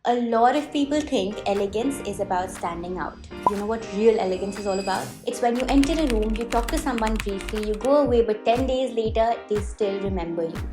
A lot of people think elegance is about standing out. You know what real elegance is all about? It's when you enter a room, you talk to someone briefly, you go away, but 10 days later, they still remember you.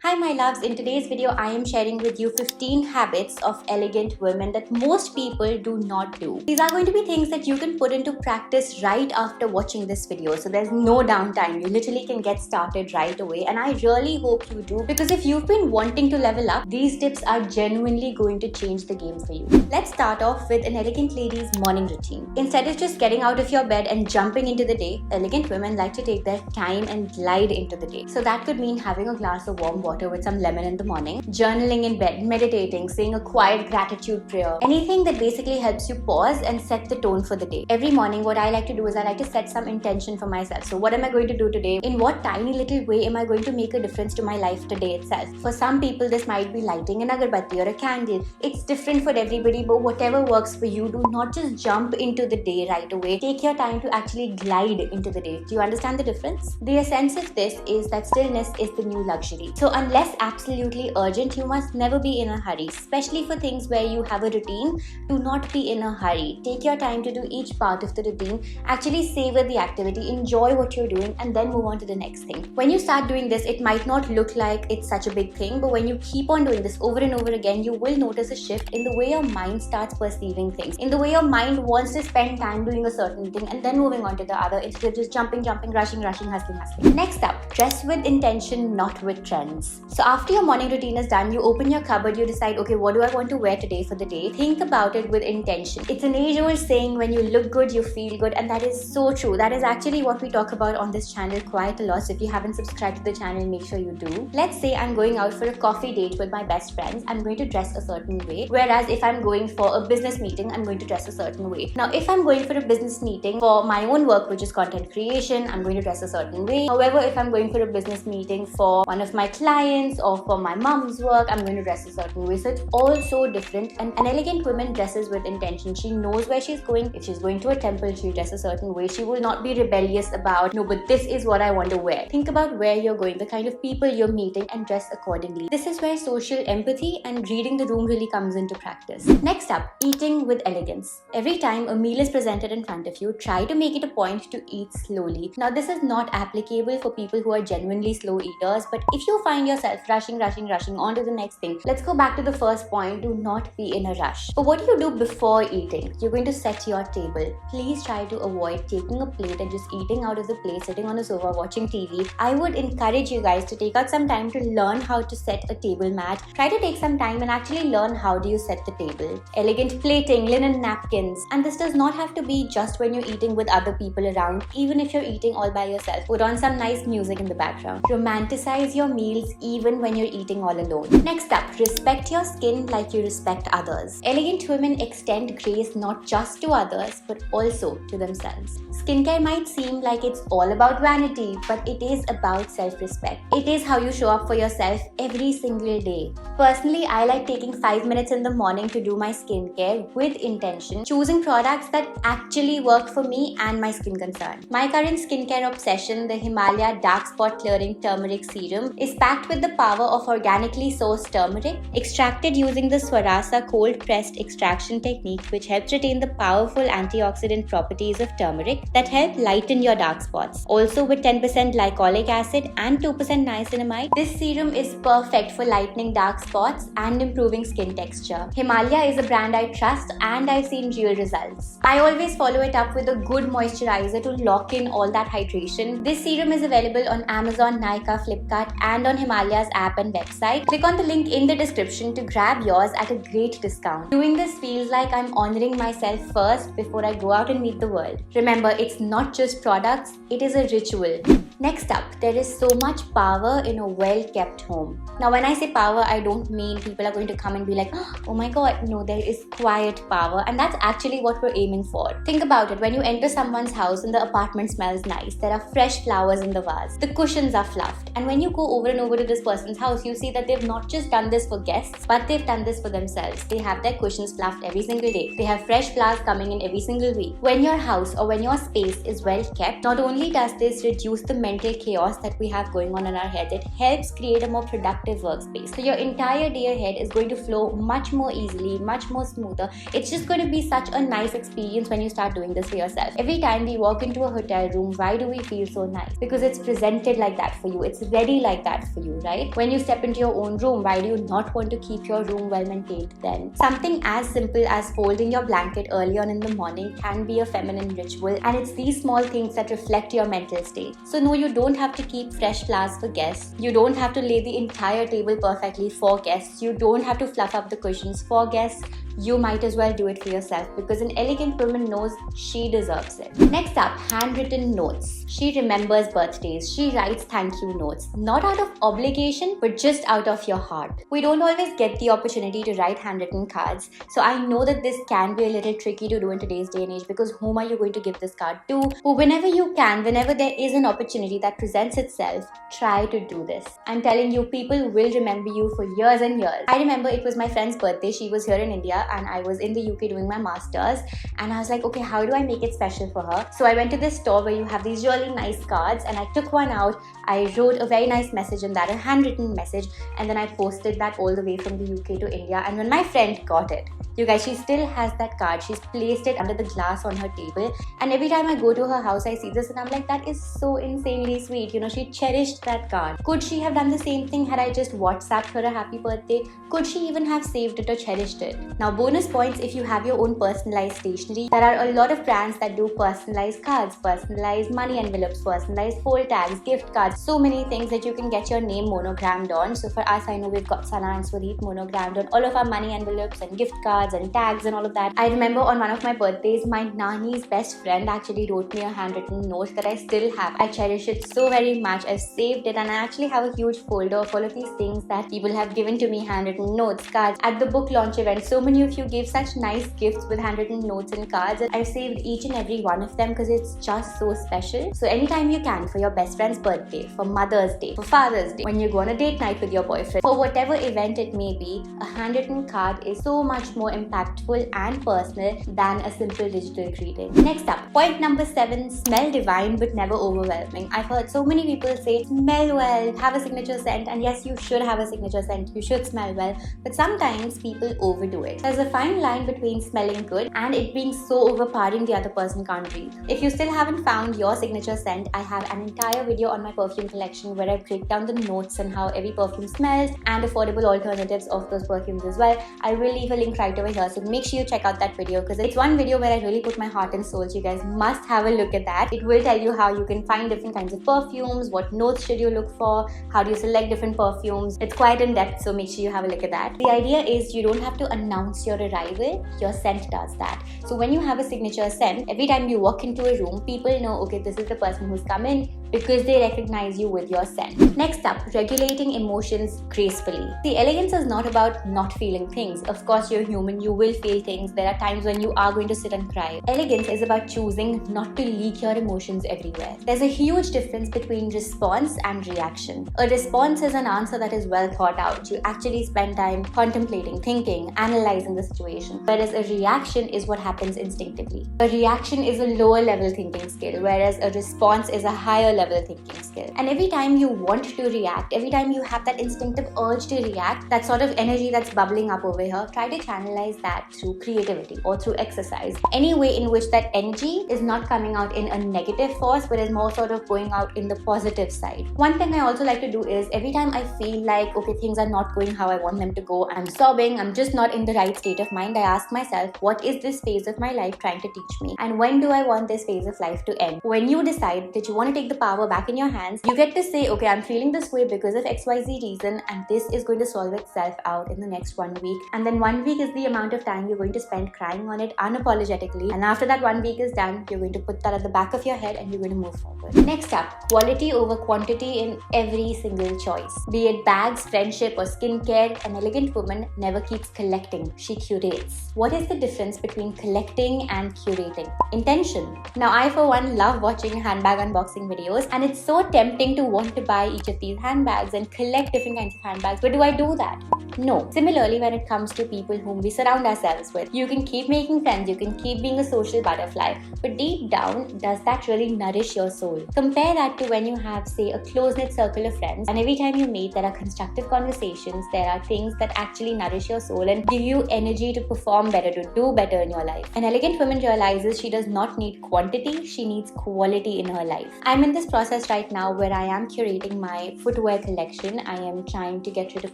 Hi my loves, in today's video I am sharing with you 15 habits of elegant women that most people do not do. These are going to be things that you can put into practice right after watching this video, so there's no downtime. You literally can get started right away, and I really hope you do, because if you've been wanting to level up, these tips are genuinely going to change the game for you. Let's start off with an elegant lady's morning routine. Instead of just getting out of your bed and jumping into the day, elegant women like to take their time and glide into the day. So that could mean having a glass of warm water with some lemon in the morning, journaling in bed, meditating, saying a quiet gratitude prayer, anything that basically helps you pause and set the tone for the day. Every morning what I like to do is I like to set some intention for myself. So what am I going to do today? In what tiny little way am I going to make a difference to my life today itself? For some people this might be lighting an agarbatti or a candle. It's different for everybody, but whatever works for you, do not just jump into the day right away. Take your time to actually glide into the day. Do you understand the difference? The essence of this is that stillness is the new luxury. So unless absolutely urgent, you must never be in a hurry, especially for things where you have a routine. Do not be in a hurry. Take your time to do each part of the routine. Actually savor the activity, enjoy what you're doing, and then move on to the next thing. When you start doing this, it might not look like it's such a big thing, but when you keep on doing this over and over again, you will notice a shift in the way your mind starts perceiving things, in the way your mind wants to spend time doing a certain thing and then moving on to the other, instead of just jumping, rushing, hustling. Next up, dress with intention, not with trends. So after your morning routine is done, you open your cupboard, you decide, okay, what do I want to wear today for the day? Think about it with intention. It's an age-old saying, when you look good, you feel good, and that is so true. That is actually what we talk about on this channel quite a lot. So if you haven't subscribed to the channel, make sure you do. Let's say I'm going out for a coffee date with my best friends. I'm going to dress a certain way. Whereas if I'm going for a business meeting, I'm going to dress a certain way. Now, if I'm going for a business meeting for my own work, which is content creation, I'm going to dress a certain way. However, if I'm going for a business meeting for one of my clients or for my mom's work, I'm going to dress a certain way. So it's all so different, and an elegant woman dresses with intention. She knows where she's going. If she's going to a temple, she'll dress a certain way. She will not be rebellious about, no, but this is what I want to wear. Think about where you're going, the kind of people you're meeting, and dress accordingly. This is where social empathy and reading the room really comes into practice. Next up, eating with elegance. Every time a meal is presented in front of you, try to make it a point to eat slowly. Now, this is not applicable for people who are genuinely slow eaters, but if you find yourself rushing on to the next thing, let's go back to the first point. Do not be in a rush. But what do you do before eating? You're going to set your table. Please try to avoid taking a plate and just eating out of the plate, sitting on a sofa watching TV. I would encourage you guys to take out some time to learn how to set a table mat. Try to take some time and actually learn how do you set the table. Elegant plating, linen napkins, and this does not have to be just when you're eating with other people around. Even if you're eating all by yourself, put on some nice music in the background. Romanticize your meals even when you're eating all alone. Next up, respect your skin like you respect others. Elegant women extend grace not just to others, but also to themselves. Skincare might seem like it's all about vanity, but it is about self-respect. It is how you show up for yourself every single day. Personally, I like taking 5 minutes in the morning to do my skincare with intention, choosing products that actually work for me and my skin concern. My current skincare obsession, the Himalaya Dark Spot Clearing Turmeric Serum, is packed with the power of organically sourced turmeric, extracted using the Swarasa cold-pressed extraction technique, which helps retain the powerful antioxidant properties of turmeric that help lighten your dark spots. Also with 10% glycolic acid and 2% niacinamide, this serum is perfect for lightening dark spots and improving skin texture. Himalaya is a brand I trust, and I've seen real results. I always follow it up with a good moisturizer to lock in all that hydration. This serum is available on Amazon, Nykaa, Flipkart, and on Himalaya's app and website. Click on the link in the description to grab yours at a great discount. Doing this feels like I'm honoring myself first before I go out and meet the world. Remember, it's not just products, it is a ritual. Next up, there is so much power in a well-kept home. Now, when I say power, I don't mean people are going to come and be like, oh my god, no, there is quiet power, and that's actually what we're aiming for. Think about it. When you enter someone's house and the apartment smells nice, there are fresh flowers in the vase, the cushions are fluffed, and when you go over and over to this person's house, you see that they've not just done this for guests, but they've done this for themselves. They have their cushions fluffed every single day. They have fresh flowers coming in every single week. When your house or when your space is well kept, not only does this reduce the mental chaos that we have going on in our head. It helps create a more productive workspace. So your entire day ahead is going to flow much more easily, much more smoother. It's just going to be such a nice experience when you start doing this for yourself. Every time we walk into a hotel room, why do we feel so nice? Because it's presented like that for you. It's ready like that for you, right? When you step into your own room, why do you not want to keep your room well maintained then? Something as simple as folding your blanket early on in the morning can be a feminine ritual, and it's these small things that reflect your mental state. So no, you don't have to keep fresh flowers for guests. You don't have to lay the entire table perfectly for guests. You don't have to fluff up the cushions for guests. You might as well do it for yourself, because an elegant woman knows she deserves it. Next up, handwritten notes. She remembers birthdays. She writes thank you notes, not out of obligation, but just out of your heart. We don't always get the opportunity to write handwritten cards, so I know that this can be a little tricky to do in today's day and age, because whom are you going to give this card to? But whenever you can, whenever there is an opportunity that presents itself, try to do this. I'm telling you, people will remember you for years and years. I remember it was my friend's birthday. She was here in India and I was in the UK doing my masters, and I was like, okay, how do I make it special for her? So I went to this store where you have these really nice cards, and I took one out. I wrote a very nice message in that, a handwritten message, and then I posted that all the way from the UK to India. And when my friend got it, you guys, she still has that card. She's placed it under the glass on her table, and every time I go to her house, I see this and I'm like, that is so insanely sweet. You know, she cherished that card. Could she have done the same thing had I just WhatsApped her a happy birthday? Could she even have saved it or cherished it? Now, bonus points if you have your own personalized stationery. There are a lot of brands that do personalized cards, personalized money envelopes, personalized fold tags, gift cards, so many things that you can get your name monogrammed on. So for us, I know we've got Sana and Swadeep monogrammed on all of our money envelopes and gift cards and tags and all of that. I remember on one of my birthdays, my Nani's best friend actually wrote me a handwritten note that I still have. I cherish it so very much. I saved it, and I actually have a huge folder of all of these things that people have given to me, handwritten notes, cards. At the book launch event, so many of you gave such nice gifts with handwritten notes and cards, and I've saved each and every one of them because it's just so special. So anytime you can, for your best friend's birthday, for Mother's Day, for Father's Day, when you go on a date night with your boyfriend, for whatever event it may be, a handwritten card is so much more impactful and personal than a simple digital greeting. Next up, point number 7, smell divine but never overwhelming. I've heard so many people say, smell well, have a signature scent, and yes, you should have a signature scent, you should smell well, but sometimes people overdo it. There's a fine line between smelling good and it being so overpowering the other person can't breathe. If you still haven't found your signature scent, I have an entire video on my perfume collection where I break down the notes and how every perfume smells and affordable alternatives of those perfumes as well. I will leave a link right over here, so make sure you check out that video because it's one video where I really put my heart and soul, so you guys must have a look at that. It will tell you how you can find different kinds of perfumes, what notes should you look for, how do you select different perfumes. It's quite in depth, so make sure you have a look at that. The idea is you don't have to announce your arrival, your scent does that. So when you have a signature scent, every time you walk into a room, people know, okay, this is the person who's come in, because they recognize you with your scent. Next up, regulating emotions gracefully. See, elegance is not about not feeling things. Of course, you're human, you will feel things. There are times when you are going to sit and cry. Elegance is about choosing not to leak your emotions everywhere. There's a huge difference between response and reaction. A response is an answer that is well thought out. You actually spend time contemplating, thinking, analyzing the situation. Whereas a reaction is what happens instinctively. A reaction is a lower level thinking skill, whereas a response is a higher level thinking skill. And every time you want to react, every time you have that instinctive urge to react, that sort of energy that's bubbling up over here, try to channelize that through creativity or through exercise. Any way in which that energy is not coming out in a negative force, but is more sort of going out in the positive side. One thing I also like to do is every time I feel like, okay, things are not going how I want them to go, I'm sobbing, I'm just not in the right state of mind, I ask myself, what is this phase of my life trying to teach me? And when do I want this phase of life to end? When you decide that you want to take the power back in your hands, you get to say, okay, I'm feeling this way because of XYZ reason, and this is going to solve itself out in the next 1 week. And then 1 week is the amount of time you're going to spend crying on it unapologetically. And after that 1 week is done, you're going to put that at the back of your head and you're going to move forward. Next up, quality over quantity in every single choice. Be it bags, friendship, or skincare, an elegant woman never keeps collecting, she curates. What is the difference between collecting and curating? Intention. Now, I for one love watching handbag unboxing videos, post, and it's so tempting to want to buy each of these handbags and collect different kinds of handbags. But do I do that? No. Similarly, when it comes to people whom we surround ourselves with, you can keep making friends, you can keep being a social butterfly, but deep down, does that really nourish your soul? Compare that to when you have, say, a close-knit circle of friends, and every time you meet, there are constructive conversations, there are things that actually nourish your soul and give you energy to perform better, to do better in your life. An elegant woman realizes she does not need quantity, she needs quality in her life. I'm in this process right now where I am curating my footwear collection. I am trying to get rid of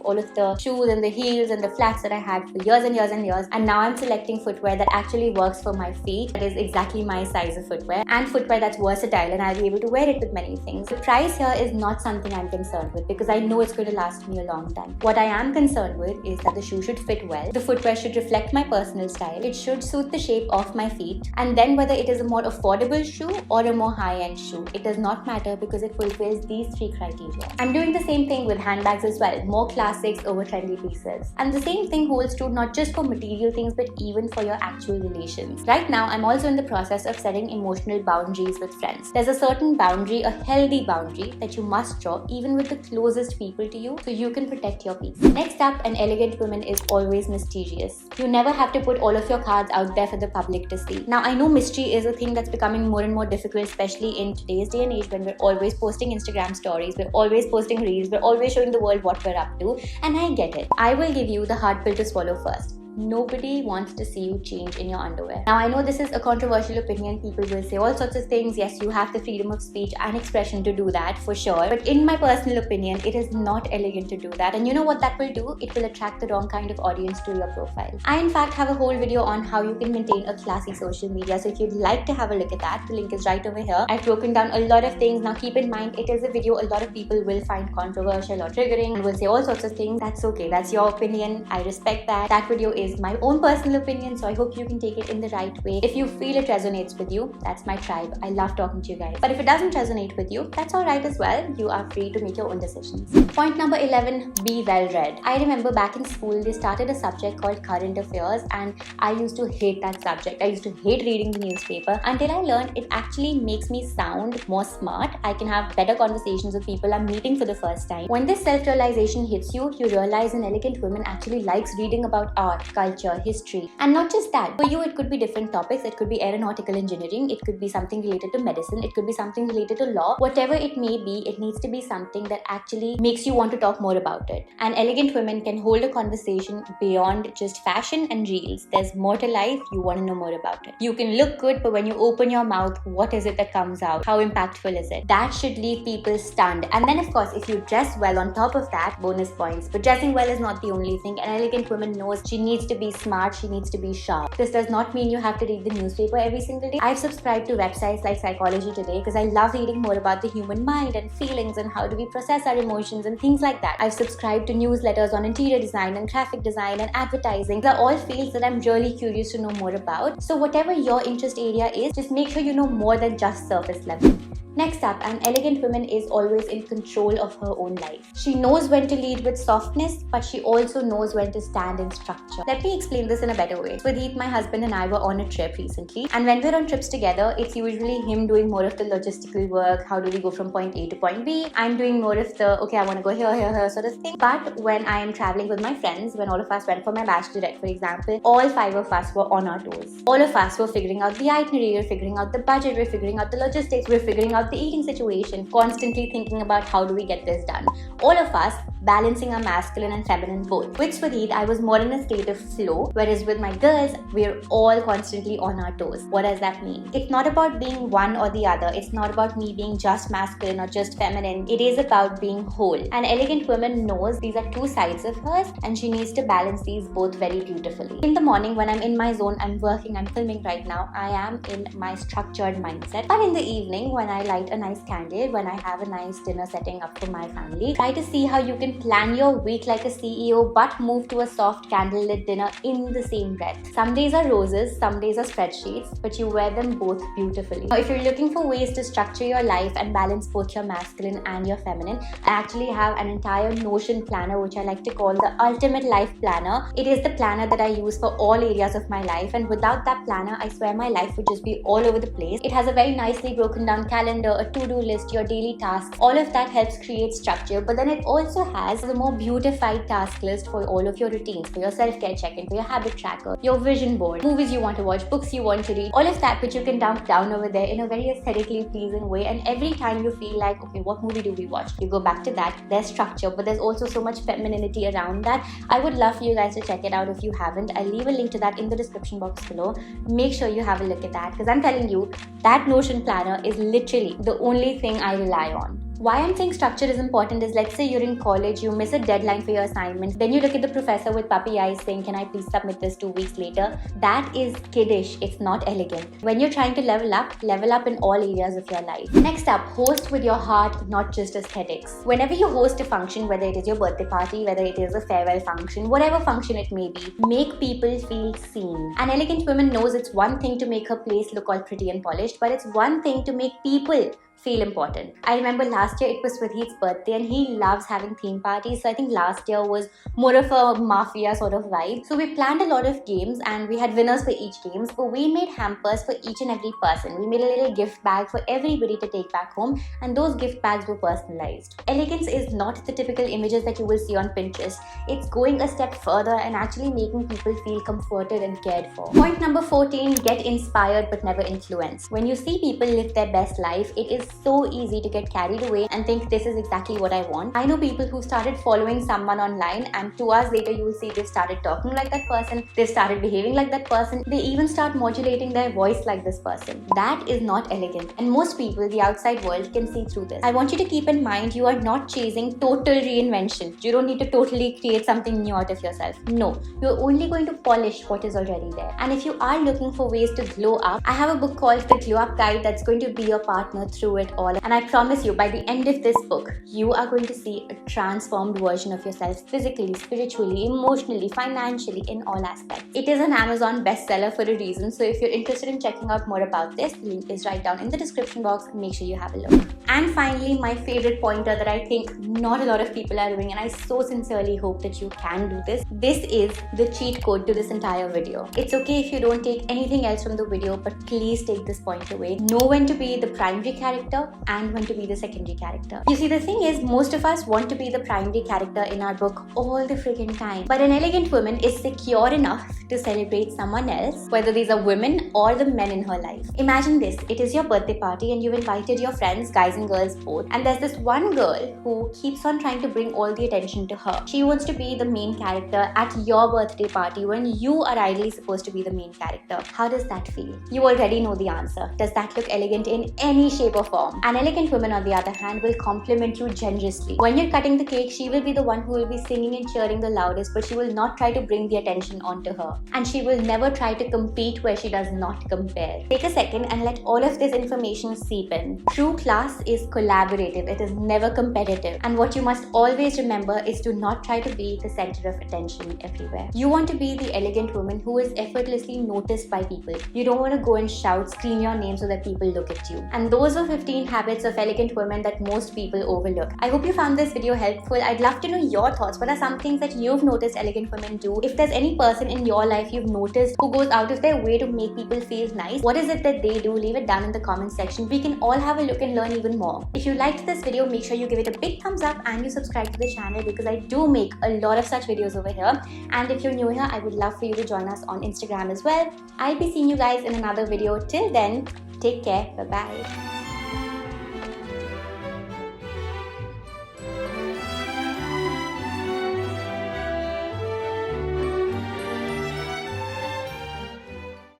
all of the shoes and the heels and the flats that I had for years and years and years, and now I'm selecting footwear that actually works for my feet, that is exactly my size of footwear, and footwear that's versatile and I'll be able to wear it with many things. The price here is not something I'm concerned with because I know it's going to last me a long time. What I am concerned with is that the shoe should fit well, the footwear should reflect my personal style, it should suit the shape of my feet, and then whether it is a more affordable shoe or a more high-end shoe, it does not matter because it fulfills these 3 criteria. I'm doing the same thing with handbags as well, more classics over trendy pieces. And the same thing holds true not just for material things but even for your actual relations. Right now, I'm also in the process of setting emotional boundaries with friends. There's a certain boundary, a healthy boundary, that you must draw even with the closest people to you so you can protect your peace. Next up, an elegant woman is always mysterious. You never have to put all of your cards out there for the public to see. Now, I know mystery is a thing that's becoming more and more difficult, especially in today's day and age when we're always posting Instagram stories, we're always posting reels, we're always showing the world what we're up to, and I get it. I will give you the hard pill to swallow first. Nobody wants to see you change in your underwear. Now, I know this is a controversial opinion. People will say all sorts of things. Yes, you have the freedom of speech and expression to do that for sure. But in my personal opinion, it is not elegant to do that. And you know what that will do? It will attract the wrong kind of audience to your profile. I, in fact, have a whole video on how you can maintain a classy social media. So if you'd like to have a look at that, the link is right over here. I've broken down a lot of things. Now, keep in mind, it is a video a lot of people will find controversial or triggering and will say all sorts of things. That's okay. That's your opinion. I respect that. That video is my own personal opinion, so I hope you can take it in the right way. If you feel it resonates with you, that's my tribe. I love talking to you guys. But if it doesn't resonate with you, that's alright as well. You are free to make your own decisions. Point number 11, be well read. I remember back in school, they started a subject called current affairs, and I used to hate that subject. I used to hate reading the newspaper until I learned it actually makes me sound more smart. I can have better conversations with people I'm meeting for the first time. When this self-realization hits you, you realize an elegant woman actually likes reading about art, culture, history, and not just that. For you, it could be different topics. It could be aeronautical engineering, it could be something related to medicine, it could be something related to law. Whatever it may be, it needs to be something that actually makes you want to talk more about it. And elegant women can hold a conversation beyond just fashion and reels. There's more to life. You want to know more about it. You can look good, but when you open your mouth, what is it that comes out? How impactful is it? That should leave people stunned. And then, of course, if you dress well on top of that, bonus points. But dressing well is not the only thing. An elegant woman knows she needs to be smart, she needs to be sharp. This does not mean you have to read the newspaper every single day. I've subscribed to websites like Psychology Today because I love reading more about the human mind and feelings and how do we process our emotions and things like that. I've subscribed to newsletters on interior design and graphic design and advertising. They're all fields that I'm really curious to know more about. So whatever your interest area is, just make sure you know more than just surface level. Next up, an elegant woman is always in control of her own life. She knows when to lead with softness, but she also knows when to stand in structure. Let me explain this in a better way. Swadeep, my husband, and I were on a trip recently, and when we're on trips together, it's usually him doing more of the logistical work. How do we go from point A to point B? I'm doing more of the, okay, I want to go here, here, here sort of thing. But when I am traveling with my friends, when all of us went for my bachelorette, for example, all 5 of us were on our toes. All of us were figuring out the itinerary, we're figuring out the budget, we're figuring out the logistics, we're figuring out the eating situation, constantly thinking about how do we get this done. All of us balancing our masculine and feminine both. With Swadeep, I was more in a state of flow, whereas with my girls, we're all constantly on our toes. What does that mean? It's not about being one or the other. It's not about me being just masculine or just feminine. It is about being whole. An elegant woman knows these are 2 sides of hers and she needs to balance these both very beautifully. In the morning, when I'm in my zone, I'm working, I'm filming right now, I am in my structured mindset. But in the evening, when I light a nice candle, when I have a nice dinner setting up for my family, try to see how you can plan your week like a CEO but move to a soft candlelit dinner in the same breath. Some days are roses, some days are spreadsheets, but you wear them both beautifully. Now, if you're looking for ways to structure your life and balance both your masculine and your feminine, I actually have an entire Notion planner which I like to call the ultimate life planner. It is the planner that I use for all areas of my life, and without that planner, I swear my life would just be all over the place. It has a very nicely broken down calendar calendar, a to-do list, your daily tasks. All of that helps create structure, but then it also has a more beautified task list for all of your routines, for your self-care check-in, for your habit tracker, your vision board, movies you want to watch, books you want to read, all of that which you can dump down over there in a very aesthetically pleasing way. And every time you feel like, okay, what movie do we watch? You go back to that. There's structure, but there's also so much femininity around that. I would love for you guys to check it out if you haven't. I'll leave a link to that in the description box below. Make sure you have a look at that, because I'm telling you, that Notion planner is literally the only thing I rely on. Why I'm saying structure is important is, let's say you're in college, you miss a deadline for your assignments, then you look at the professor with puppy eyes saying, can I please submit this 2 weeks later? That is kiddish, it's not elegant. When you're trying to level up in all areas of your life. Next up, host with your heart, not just aesthetics. Whenever you host a function, whether it is your birthday party, whether it is a farewell function, whatever function it may be, make people feel seen. An elegant woman knows it's one thing to make her place look all pretty and polished, but it's one thing to make people feel important. I remember last year it was Swadheet's birthday and he loves having theme parties. So I think last year was more of a mafia sort of vibe. So we planned a lot of games and we had winners for each games, but we made hampers for each and every person. We made a little gift bag for everybody to take back home, and those gift bags were personalized. Elegance is not the typical images that you will see on Pinterest. It's going a step further and actually making people feel comforted and cared for. Point number 14, get inspired but never influenced. When you see people live their best life, it is so easy to get carried away and think this is exactly what I want. I know people who started following someone online and 2 hours later you will see they've started talking like that person, they've started behaving like that person, they even start modulating their voice like this person. That is not elegant, and most people, the outside world, can see through this. I want you to keep in mind, you are not chasing total reinvention. You don't need to totally create something new out of yourself. No, you're only going to polish what is already there. And if you are looking for ways to glow up, I have a book called The Glow Up Guide that's going to be your partner through it all, and I promise you, by the end of this book, you are going to see a transformed version of yourself, physically, spiritually, emotionally, financially, in all aspects. It is an Amazon bestseller for a reason, so if you're interested in checking out more about this, the link is right down in the description box. Make sure you have a look. And finally, my favorite pointer that I think not a lot of people are doing, and I so sincerely hope that you can do this. This is the cheat code to this entire video. It's okay if you don't take anything else from the video, but please take this point away. Know when to be the primary character and when to be the secondary character. You see, the thing is, most of us want to be the primary character in our book all the freaking time. But an elegant woman is secure enough to celebrate someone else, whether these are women or the men in her life. Imagine this, it is your birthday party and you've invited your friends, guys and girls both, and there's this one girl who keeps on trying to bring all the attention to her. She wants to be the main character at your birthday party when you are ideally supposed to be the main character. How does that feel? You already know the answer. Does that look elegant in any shape or form? An elegant woman, on the other hand, will compliment you generously. When you're cutting the cake, she will be the one who will be singing and cheering the loudest, but she will not try to bring the attention onto her. And she will never try to compete where she does not compare. Take a second and let all of this information seep in. True class is collaborative. It is never competitive. And what you must always remember is to not try to be the center of attention everywhere. You want to be the elegant woman who is effortlessly noticed by people. You don't want to go and shout, scream your name so that people look at you. And those are 15 habits of elegant women that most people overlook. I hope you found this video helpful. I'd love to know your thoughts. What are some things that you've noticed elegant women do? If there's any person in your life you've noticed who goes out of their way to make people feel nice, what is it that they do? Leave it down in the comment section. We can all have a look and learn even more. If you liked this video, make sure you give it a big thumbs up and you subscribe to the channel, because I do make a lot of such videos over here. And if you're new here, I would love for you to join us on Instagram as well. I'll be seeing you guys in another video. Till then, take care. Bye-bye.